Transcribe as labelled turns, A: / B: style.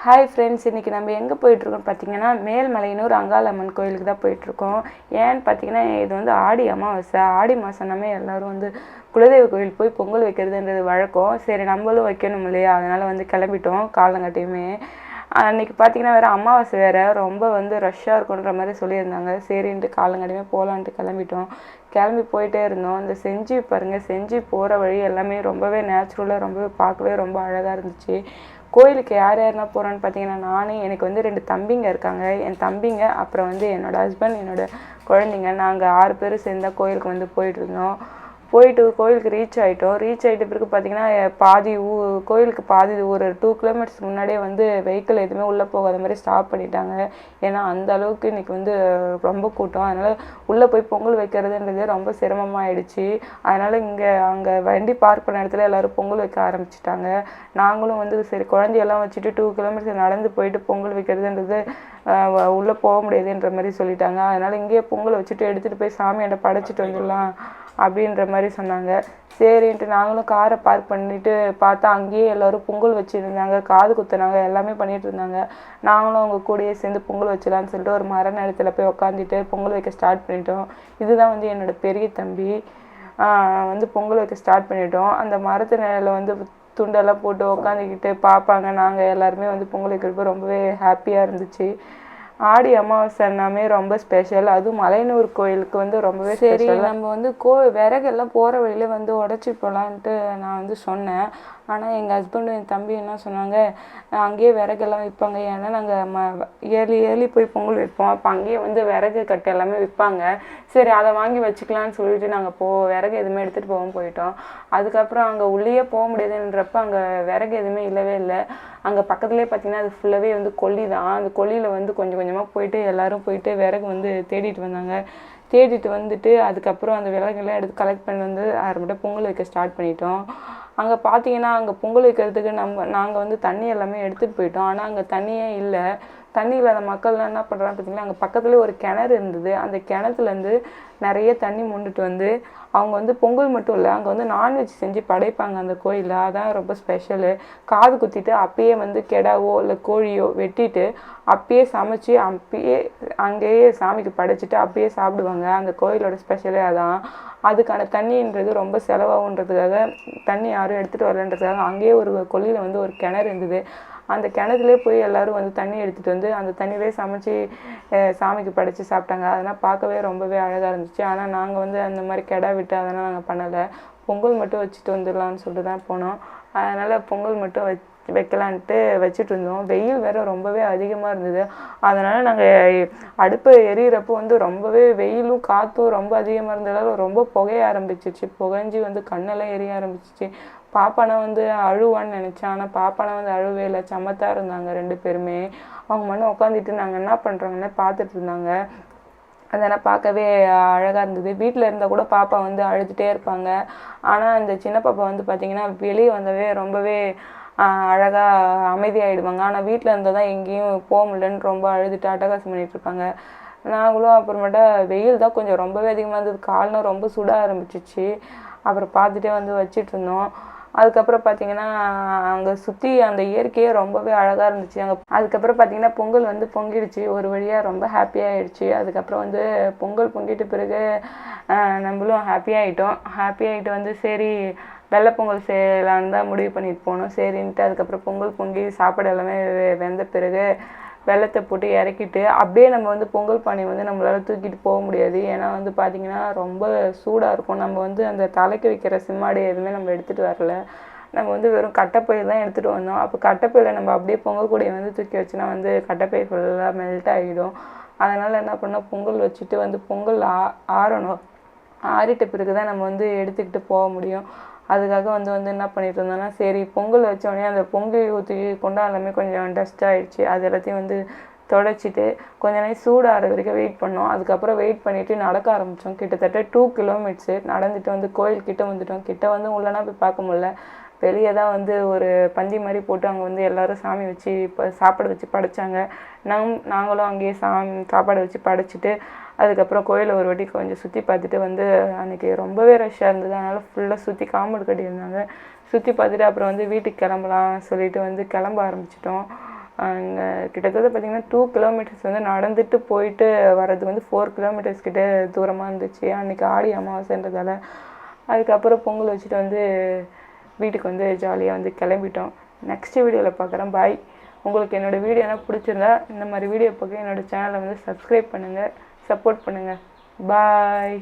A: Hi friends, இன்றைக்கி நம்ம எங்கே போயிட்டுருக்கோம் பார்த்தீங்கன்னா மேல்மலையனூர் அங்காளம்மன் கோயிலுக்கு தான் போயிட்டுருக்கோம். ஏன்னு பார்த்தீங்கன்னா இது வந்து ஆடி அமாவாசை. ஆடி மாதம்னாமே எல்லோரும் வந்து குலதெய்வ கோயில் போய் பொங்கல் வைக்கிறதுன்றது வழக்கம். சரி, நம்மளும் வைக்கணும் இல்லையா, அதனால் வந்து கிளம்பிட்டோம் காலங்கட்டையுமே. அன்றைக்கி பார்த்தீங்கன்னா வேறு அமாவாசை வேறு, ரொம்ப வந்து ரஷ்ஷாக இருக்குன்ற மாதிரி சொல்லியிருந்தாங்க. சரின்ட்டு காலங்கடையுமே போகலான்ட்டு கிளம்பிட்டோம். கிளம்பி போயிட்டே இருந்தோம். இந்த செஞ்சி பாருங்கள், செஞ்சி போகிற வழி எல்லாமே ரொம்பவே நேச்சுரலாக, ரொம்பவே பார்க்கவே ரொம்ப அழகாக இருந்துச்சு. கோயிலுக்கு யார் யாருன்னா போகிறோன்னு பார்த்தீங்கன்னா நான், எனக்கு வந்து 2 தம்பிங்க இருக்காங்க. என் தம்பிங்க, அப்புறம் வந்து என்னோடய ஹஸ்பண்ட், என்னோடய குழந்தைங்க, நாங்கள் 6 பேர் சேர்ந்தா கோயிலுக்கு வந்து போயிட்டுருந்தோம். போயிட்டு கோயிலுக்கு ரீச் ஆகிட்ட பிறகு பார்த்திங்கன்னா கோயிலுக்கு பாதி ஒரு 2 கிலோமீட்டர்ஸ் முன்னாடியே வந்து வெஹிக்கிள் எதுவுமே உள்ளே போகாத மாதிரி ஸ்டாப் பண்ணிட்டாங்க. ஏன்னா அந்த அளவுக்கு இன்றைக்கி வந்து ரொம்ப கூட்டம். அதனால் உள்ளே போய் பொங்கல் வைக்கிறதுன்றது ரொம்ப சிரமமாகிடுச்சு. அதனால் அங்கே வண்டி பார்க் பண்ண இடத்துல எல்லோரும் பொங்கல் வைக்க ஆரம்பிச்சிட்டாங்க. நாங்களும் வந்து சரி குழந்தையெல்லாம் வச்சுட்டு 2 கிலோமீட்டர்ஸ் நடந்து போயிட்டு பொங்கல் வைக்கிறதுன்றது உள்ளே போக முடியாதுன்ற மாதிரி சொல்லிட்டாங்க. அதனால் இங்கேயே பொங்கல் வச்சுட்டு எடுத்துகிட்டு போய் சாமியாண்ட படைச்சிட்டு வந்துடலாம் அப்படின்ற மாதிரி சொன்னாங்க. சரின்ட்டு நாங்களும் காரை பார்க் பண்ணிவிட்டு பார்த்தா அங்கேயே எல்லோரும் பொங்கல் வச்சுருந்தாங்க, காது குத்துனாங்க, எல்லாமே பண்ணிகிட்டு இருந்தாங்க. நாங்களும் அவங்க கூடயே சேர்ந்து பொங்கல் வச்சிடலான்னு சொல்லிட்டு ஒரு மர நேரத்தில் போய் உட்காந்துட்டு பொங்கல் வைக்க ஸ்டார்ட் பண்ணிட்டோம். இதுதான் வந்து என்னோடய பெரிய தம்பி. வந்து பொங்கல் வைக்க ஸ்டார்ட் பண்ணிட்டோம். அந்த மரத்து நிலையில் வந்து துண்டெல்லாம் போட்டு உட்காந்துக்கிட்டு பார்ப்பாங்க. நாங்கள் எல்லாருமே வந்து பொங்கல் வைக்கிறப்ப ரொம்பவே ஹாப்பியாக இருந்துச்சு. ஆடி அமாவாசைனாமே ரொம்ப ஸ்பெஷல். அதுவும் மலையனூர் கோயிலுக்கு வந்து ரொம்பவே ஸ்பெஷல். நம்ம வந்து விறகெல்லாம் போகிற வழியில வந்து உடச்சி போகலான்ட்டு நான் வந்து சொன்னேன். ஆனால் எங்கள் ஹஸ்பண்டும் என் தம்பி என்ன சொன்னாங்க, அங்கேயே விறகெல்லாம் விற்பாங்க. ஏன்னா நாங்கள் ஏர்லி போய் பொங்கல் வைப்போம். அப்போ அங்கேயே வந்து விறகு கட்டு எல்லாமே விற்பாங்க. சரி, அதை வாங்கி வச்சுக்கலான்னு சொல்லிட்டு நாங்கள் விறகு எதுவுமே எடுத்துகிட்டு போயிட்டோம். அதுக்கப்புறம் அங்கே உள்ளேயே போக முடியாதுன்றப்ப அங்கே விறகு எதுவுமே இல்லவே இல்லை. அங்கே பக்கத்துலேயே பார்த்திங்கன்னா அது ஃபுல்லாகவே வந்து கொல்லி தான். அந்த கொல்லியில் வந்து கொஞ்சம் கொஞ்சமாக போயிட்டு எல்லோரும் போயிட்டு விறகு வந்து தேடிட்டு வந்தாங்க. தேடிட்டு வந்துட்டு அதுக்கப்புறம் அந்த விறகுலாம் எடுத்து கலெக்ட் பண்ணி வந்து அப்புறமேட்டு பொங்கல் வைக்க ஸ்டார்ட் பண்ணிட்டோம். அங்கே பார்த்தீங்கன்னா அங்கே பொங்கல் வைக்கிறதுக்கு நாங்கள் வந்து தண்ணி எல்லாமே எடுத்துகிட்டு போயிட்டோம். ஆனால் அங்கே தண்ணியே இல்லை. தண்ணி இல்லாத மக்கள்லாம் என்ன பண்ணுறான்னு பார்த்தீங்கன்னா, அங்கே பக்கத்துலேயே ஒரு கிணறு இருந்தது. அந்த கிணத்துலேருந்து நிறைய தண்ணி மொண்டுட்டு வந்து அவங்க வந்து பொங்கல் மட்டும் இல்லை, அங்கே வந்து நான்வெஜ் செஞ்சு படைப்பாங்க அந்த கோயிலில். அதான் ரொம்ப ஸ்பெஷலு. காது குத்திட்டு அப்பயே வந்து கெடாவோ இல்லை கோழியோ வெட்டிட்டு அப்பயே சமைச்சு அப்பயே அங்கேயே சாமிக்கு படைச்சிட்டு அப்பயே சாப்பிடுவாங்க. அந்த கோயிலோட ஸ்பெஷலே அதான். அதுக்கான தண்ணின்றது ரொம்ப செலவாகுன்றதுக்காக தண்ணி யாரும் எடுத்துகிட்டு வரலன்றதுக்காக அங்கேயே ஒரு கொல்லியில் வந்து ஒரு கிணறு இருந்தது. அந்த கிணத்துலேயே போய் எல்லோரும் வந்து தண்ணி எடுத்துகிட்டு வந்து அந்த தண்ணியிலே சமைச்சு சாமிக்கு படைச்சி சாப்பிட்டாங்க. அதெல்லாம் பார்க்கவே ரொம்பவே அழகாக இருந்துச்சு. ஆனால் நாங்கள் வந்து அந்த மாதிரி கெடா விட்டு அதெல்லாம் நாங்கள் பண்ணலை. பொங்கல் மட்டும் வச்சுட்டு வந்துடலான்னு சொல்லிட்டு தான் போனோம். அதனால் பொங்கல் மட்டும் வைக்கலான்ட்டு வச்சுட்டு இருந்தோம். வெயில் வேறு ரொம்பவே அதிகமாக இருந்தது. அதனால் நாங்கள் அடுப்பு எரியிறப்போ வந்து ரொம்பவே வெயிலும் காற்றும் ரொம்ப அதிகமாக இருந்ததால் ரொம்ப புகைய ஆரம்பிச்சிச்சு. புகைஞ்சி வந்து கண்ணெல்லாம் எரிய ஆரம்பிச்சிச்சு. பாப்பானா வந்து அழுவான்னு நினச்சேன். ஆனால் பாப்பானா வந்து அழுவே இல்லை, சமத்தாக இருந்தாங்க 2 பேருமே. அவங்க மட்டும் உட்காந்துட்டு நாங்கள் என்ன பண்ணுறாங்கன்னு பார்த்துட்டு இருந்தாங்க. அதெல்லாம் பார்க்கவே அழகாக இருந்தது. வீட்டில் இருந்தால் கூட பாப்பா வந்து அழுதுகிட்டே இருப்பாங்க. ஆனால் இந்த சின்ன பாப்பா வந்து பார்த்திங்கன்னா வெளியே வந்தவே ரொம்பவே அழகாக அமைதியாகிடுவாங்க. ஆனால் வீட்டில் இருந்தால் தான் எங்கேயும் போக முடியலன்னு ரொம்ப அழுதுட்டு அட்டகாசம் பண்ணிகிட்ருப்பாங்க. நாங்களும் அப்புறமேட்டா வெயில் தான் கொஞ்சம் ரொம்பவே அதிகமாக இருந்தது. கால்னால் ரொம்ப சுட ஆரம்பிச்சிச்சு. அப்புறம் பார்த்துட்டே வந்து வச்சிட்டு இருந்தோம். அதுக்கப்புறம் பார்த்திங்கன்னா அங்கே சுற்றி அந்த இயற்கையே ரொம்பவே அழகாக இருந்துச்சு. அதுக்கப்புறம் பார்த்திங்கன்னா பொங்கல் வந்து பொங்கிடுச்சு. ஒரு வழியாக ரொம்ப ஹாப்பியாகிடுச்சு. அதுக்கப்புறம் வந்து பொங்கல் பொங்கிட்ட பிறகு நம்மளும் ஹாப்பியாகிட்டு வந்து சரி வெள்ளை பொங்கல் செய்யலான்னு தான் முடிவு பண்ணிட்டு போனோம். சரின்ட்டு அதுக்கப்புறம் பொங்கல் பொங்கி சாப்பாடு எல்லாமே வெந்த பிறகு வெள்ளத்தை போட்டு இறக்கிட்டு அப்படியே நம்ம வந்து பொங்கல் பானை வந்து நம்மளால் தூக்கிட்டு போக முடியாது. ஏன்னா வந்து பார்த்திங்கன்னா ரொம்ப சூடாக இருக்கும். நம்ம வந்து அந்த தலைக்கு வைக்கிற சிம்மாடி எதுவுமே நம்ம எடுத்துகிட்டு வரல. நம்ம வந்து வெறும் கட்டைப்பையில் தான் எடுத்துகிட்டு வந்தோம். அப்போ கட்டைப்பையில் நம்ம அப்படியே பொங்கல் கூடையை வந்து தூக்கி வச்சுனா வந்து கட்டைப்பை ஃபுல்லாக மெல்ட் ஆகிடும். அதனால் என்ன பண்ணோம், பொங்கல் வச்சுட்டு வந்து பொங்கல் ஆறணும். ஆறிட்ட பிறகு தான் நம்ம வந்து எடுத்துக்கிட்டு போக முடியும். அதுக்காக வந்து என்ன பண்ணிட்டு இருந்தோன்னா, சரி பொங்கல் வச்சோடனே அந்த பொங்கல் ஊற்றி கொண்டாடலாமே கொஞ்சம் டஸ்ட் ஆகிடுச்சு. அது எல்லாத்தையும் வந்து தொடச்சிட்டு கொஞ்ச நேரம் சூடாகிற வரைக்கும் வெயிட் பண்ணோம். அதுக்கப்புறம் வெயிட் பண்ணிவிட்டு நடக்க ஆரம்பித்தோம். கிட்டத்தட்ட 2 கிலோமீட்டர்ஸு நடந்துட்டு வந்து கோயில்கிட்ட வந்துட்டோம். கிட்ட வந்து உள்ளனா போய் பார்க்க முடியல. வெளியே தான் வந்து ஒரு பந்தி மாதிரி போட்டு அங்கே வந்து எல்லோரும் சாமி வச்சு சாப்பாடு வச்சு படைச்சாங்க. நாங்களும் அங்கேயே சாப்பாடு வச்சு படைச்சிட்டு அதுக்கப்புறம் கோயிலை ஒரு வாட்டி கொஞ்சம் சுற்றி பார்த்துட்டு வந்து அன்றைக்கி ரொம்பவே ரஷ்ஷாக இருந்தது. அதனால் ஃபுல்லாக சுற்றி காம்பவுண்ட் கட்டியிருந்தாங்க. சுற்றி பார்த்துட்டு அப்புறம் வந்து வீட்டுக்கு கிளம்பலாம் சொல்லிட்டு வந்து கிளம்ப ஆரம்பிச்சிட்டோம். அங்கே கிட்டத்தட்ட பார்த்திங்கன்னா 2 கிலோமீட்டர்ஸ் வந்து நடந்துட்டு போயிட்டு வர்றது வந்து 4 கிலோமீட்டர்ஸ் கிட்ட தூரமாக இருந்துச்சு. அன்றைக்கி ஆடி அமாவாசைன்றதால அதுக்கப்புறம் பொங்கல் வச்சுட்டு வந்து வீட்டுக்கு வந்து ஜாலியாக வந்து கிளம்பிட்டோம். நெக்ஸ்ட் வீடியோவில் பார்க்குறேன். பாய். உங்களுக்கு என்னோடய வீடியோனா பிடிச்சிருந்தா இந்த மாதிரி வீடியோ பார்க்க என்னோடய சேனலை வந்து சப்ஸ்கிரைப் பண்ணுங்கள், சப்போர்ட் பண்ணுங்கள். பாய்.